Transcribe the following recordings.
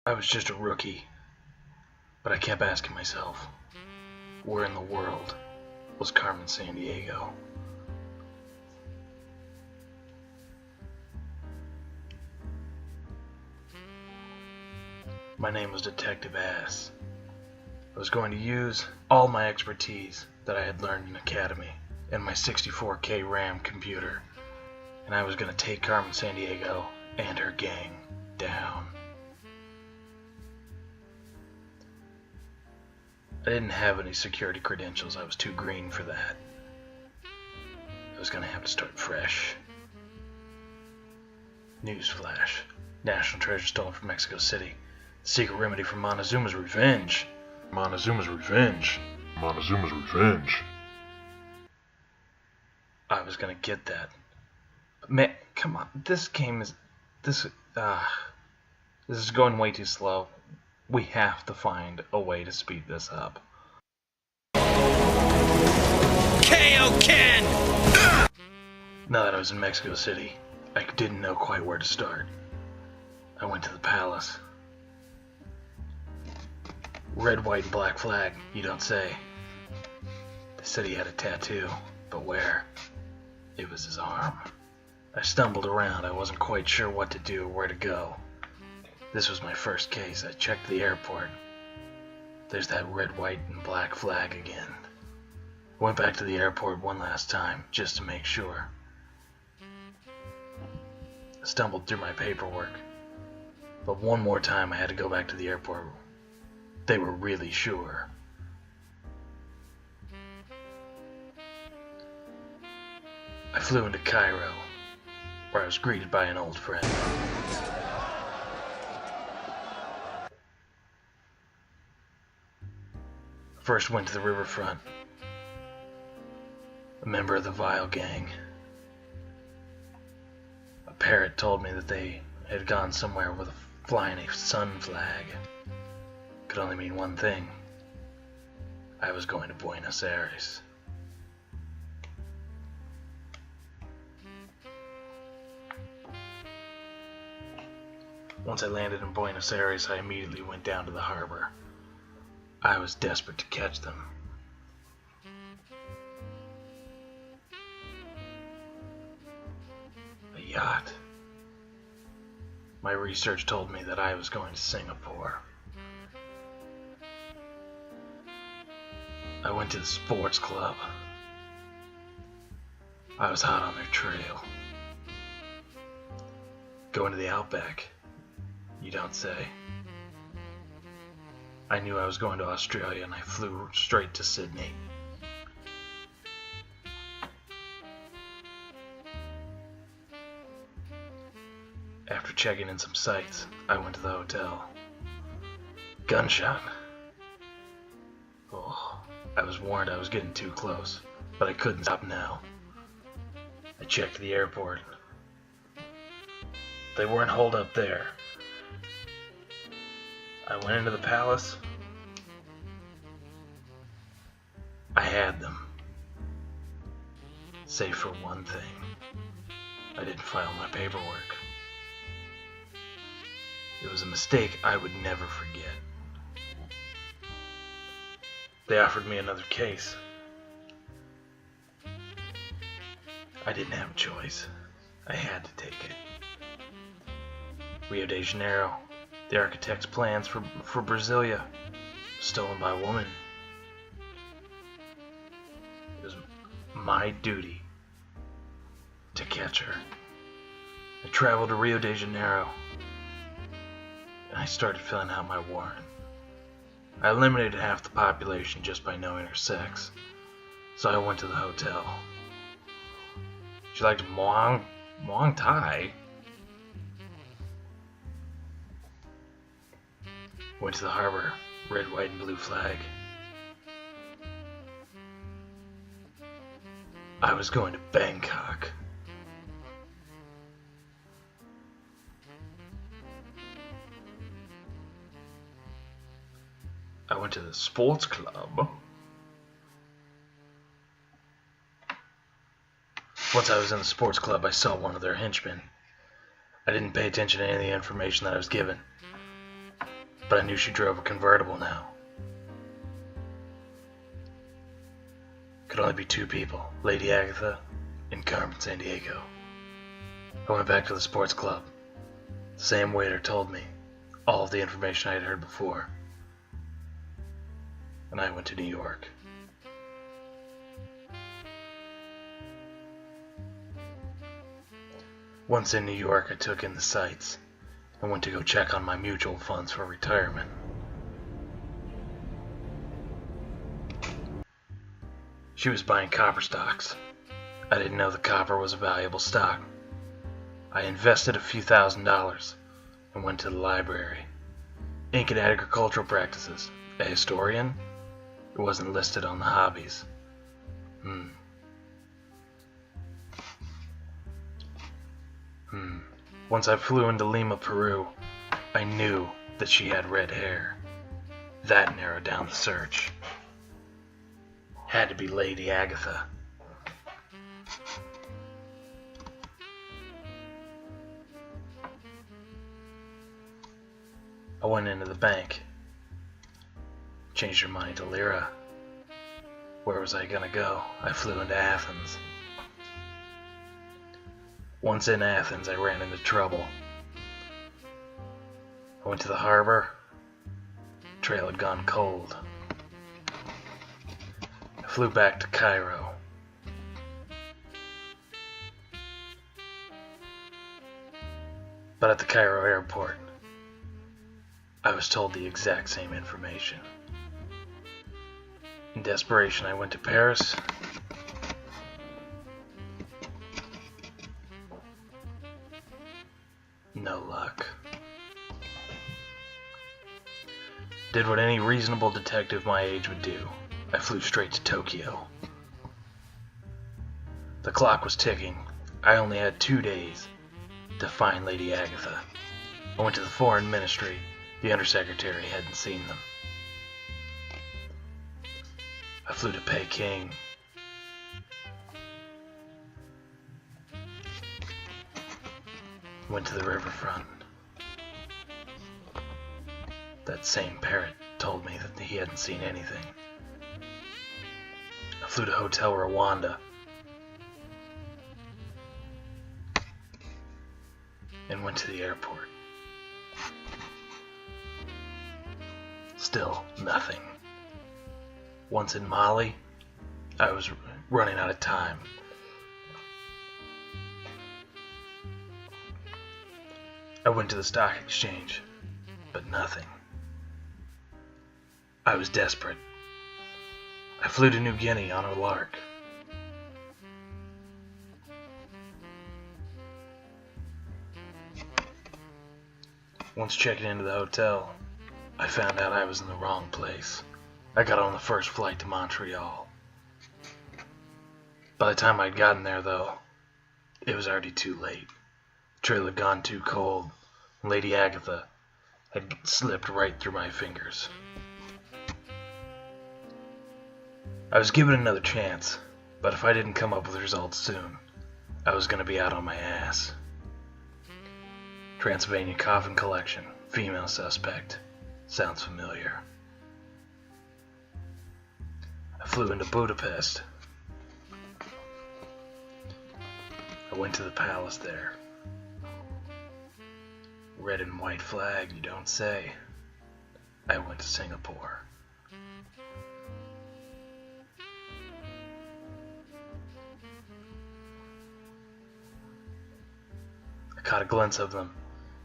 I was just a rookie, but I kept asking myself, where in the world was Carmen Sandiego? My name was Detective Ass. I was going to use all my expertise that I had learned in Academy and my 64K RAM computer, and I was going to take Carmen Sandiego and her gang down. I didn't have any security credentials. I was too green for that. I was going to have to start fresh. Newsflash. National treasure stolen from Mexico City. Secret remedy for Montezuma's revenge. Montezuma's revenge. Montezuma's revenge. I was going to get that. But man, come on. This game is... This is going way too slow. We have to find a way to speed this up. KO Ken! Now that I was in Mexico City, I didn't know quite where to start. I went to the palace. Red, white, and black flag, you don't say. They said he had a tattoo, but where? It was his arm. I stumbled around. I wasn't quite sure what to do or where to go. This was my first case. I checked the airport. There's that red, white, and black flag again. I went back to the airport one last time, just to make sure. I stumbled through my paperwork. But one more time I had to go back to the airport. They were really sure. I flew into Cairo, where I was greeted by an old friend. First went to the riverfront. A member of the Vile gang. A parrot told me that they had gone somewhere with flying a sun flag. Could only mean one thing. I was going to Buenos Aires. Once I landed in Buenos Aires, I immediately went down to the harbor. I was desperate to catch them. A yacht. My research told me that I was going to Singapore. I went to the sports club. I was hot on their trail. Going to the Outback. You don't say. I knew I was going to Australia and I flew straight to Sydney. After checking in some sites, I went to the hotel. Gunshot. Oh, I was warned I was getting too close, but I couldn't stop now. I checked the airport. They weren't holed up there. I went into the palace. I had them. Save for one thing. I didn't file my paperwork. It was a mistake I would never forget. They offered me another case. I didn't have a choice. I had to take it. Rio de Janeiro. The architect's plans for Brasilia. Stolen by a woman. It was my duty to catch her. I traveled to Rio de Janeiro. And I started filling out my warrant. I eliminated half the population just by knowing her sex. So I went to the hotel. She liked Muay Thai. Went to the harbor. Red, white, and blue flag. I was going to Bangkok. I went to the sports club. Once I was in the sports club, I saw one of their henchmen. I didn't pay attention to any of the information that I was given. but I knew she drove a convertible now. Could only be two people, Lady Agatha and Carmen Sandiego. I went back to the sports club. The same waiter told me all of the information I had heard before. And I went to New York. Once in New York, I took in the sights and went to go check on my mutual funds for retirement. She was buying copper stocks. I didn't know the copper was a valuable stock. I invested a few $1,000s and went to the library. Ink and agricultural practices. A historian? It wasn't listed on the hobbies. Once I flew into Lima, Peru, I knew that she had red hair. That narrowed down the search. Had to be Lady Agatha. I went into the bank. Changed her money to lira. Where was I gonna go? I flew into Athens. Once in Athens, I ran into trouble. I went to the harbor. Trail had gone cold. I flew back to Cairo. But at the Cairo airport, I was told the exact same information. In desperation, I went to Paris. No luck. Did what any reasonable detective my age would do. I flew straight to Tokyo. The clock was ticking. I only had 2 days to find Lady Agatha. I went to the foreign ministry. The undersecretary hadn't seen them. I flew to Peking. Went to the riverfront. That same parrot told me that he hadn't seen anything. I flew to Hotel Rwanda. And went to the airport. Still nothing. Once in Mali, I was running out of time. I went to the stock exchange, but nothing. I was desperate. I flew to New Guinea on a lark. Once checking into the hotel, I found out I was in the wrong place. I got on the first flight to Montreal. By the time I'd gotten there, though, it was already too late. The trail had gone too cold, and Lady Agatha had slipped right through my fingers. I was given another chance, but if I didn't come up with results soon, I was going to be out on my ass. Transylvania Coffin Collection, female suspect. Sounds familiar. I flew into Budapest. I went to the palace there. Red and white flag, you don't say. I went to Singapore. I caught a glimpse of them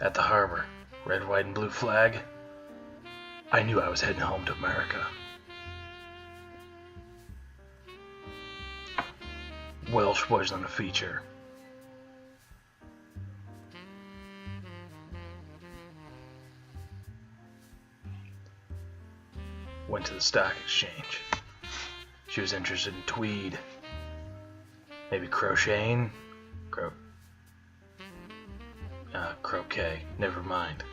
at the harbor. Red, white, and blue flag. I knew I was heading home to America. Welsh wasn't a feature. Went to the stock exchange. She was interested in tweed. Maybe crocheting? Croquet. Never mind.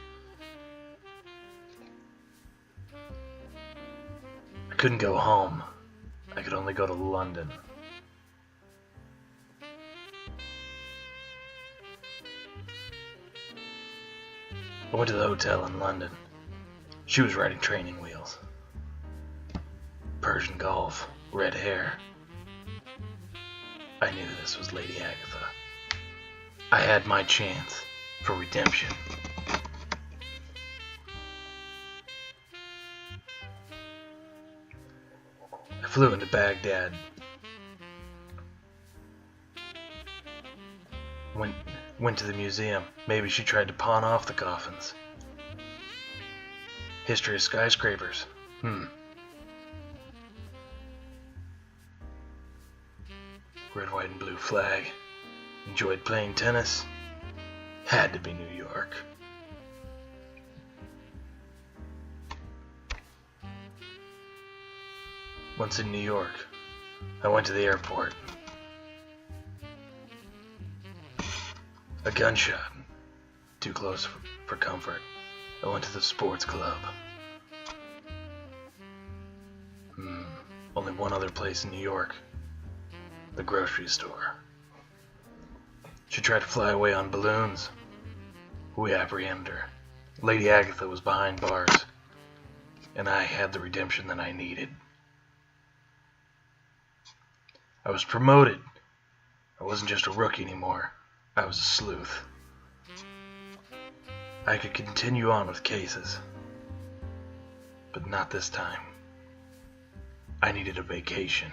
I couldn't go home. I could only go to London. I went to the hotel in London. She was riding training wheels. Persian Gulf, red hair. I knew this was Lady Agatha. I had my chance for redemption. I flew into Baghdad. Went to the museum. Maybe she tried to pawn off the coffins. History of skyscrapers. Red, white, and blue flag. Enjoyed playing tennis. Had to be New York. Once in New York, I went to the airport. A gunshot. Too close for comfort. I went to the sports club. Only one other place in New York. The grocery store. She tried to fly away on balloons. We apprehended her. Lady Agatha was behind bars. And I had the redemption that I needed. I was promoted. I wasn't just a rookie anymore. I was a sleuth. I could continue on with cases. But not this time. I needed a vacation.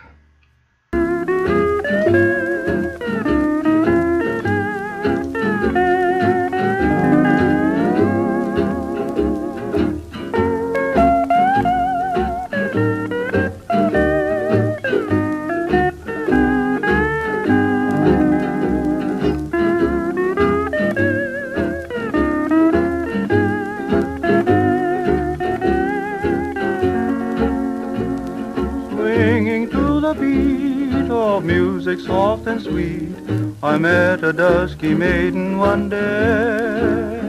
Music soft and sweet, I met a dusky maiden one day.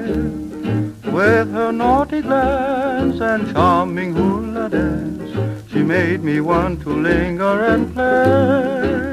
With her naughty glance and charming hula dance, she made me want to linger and play.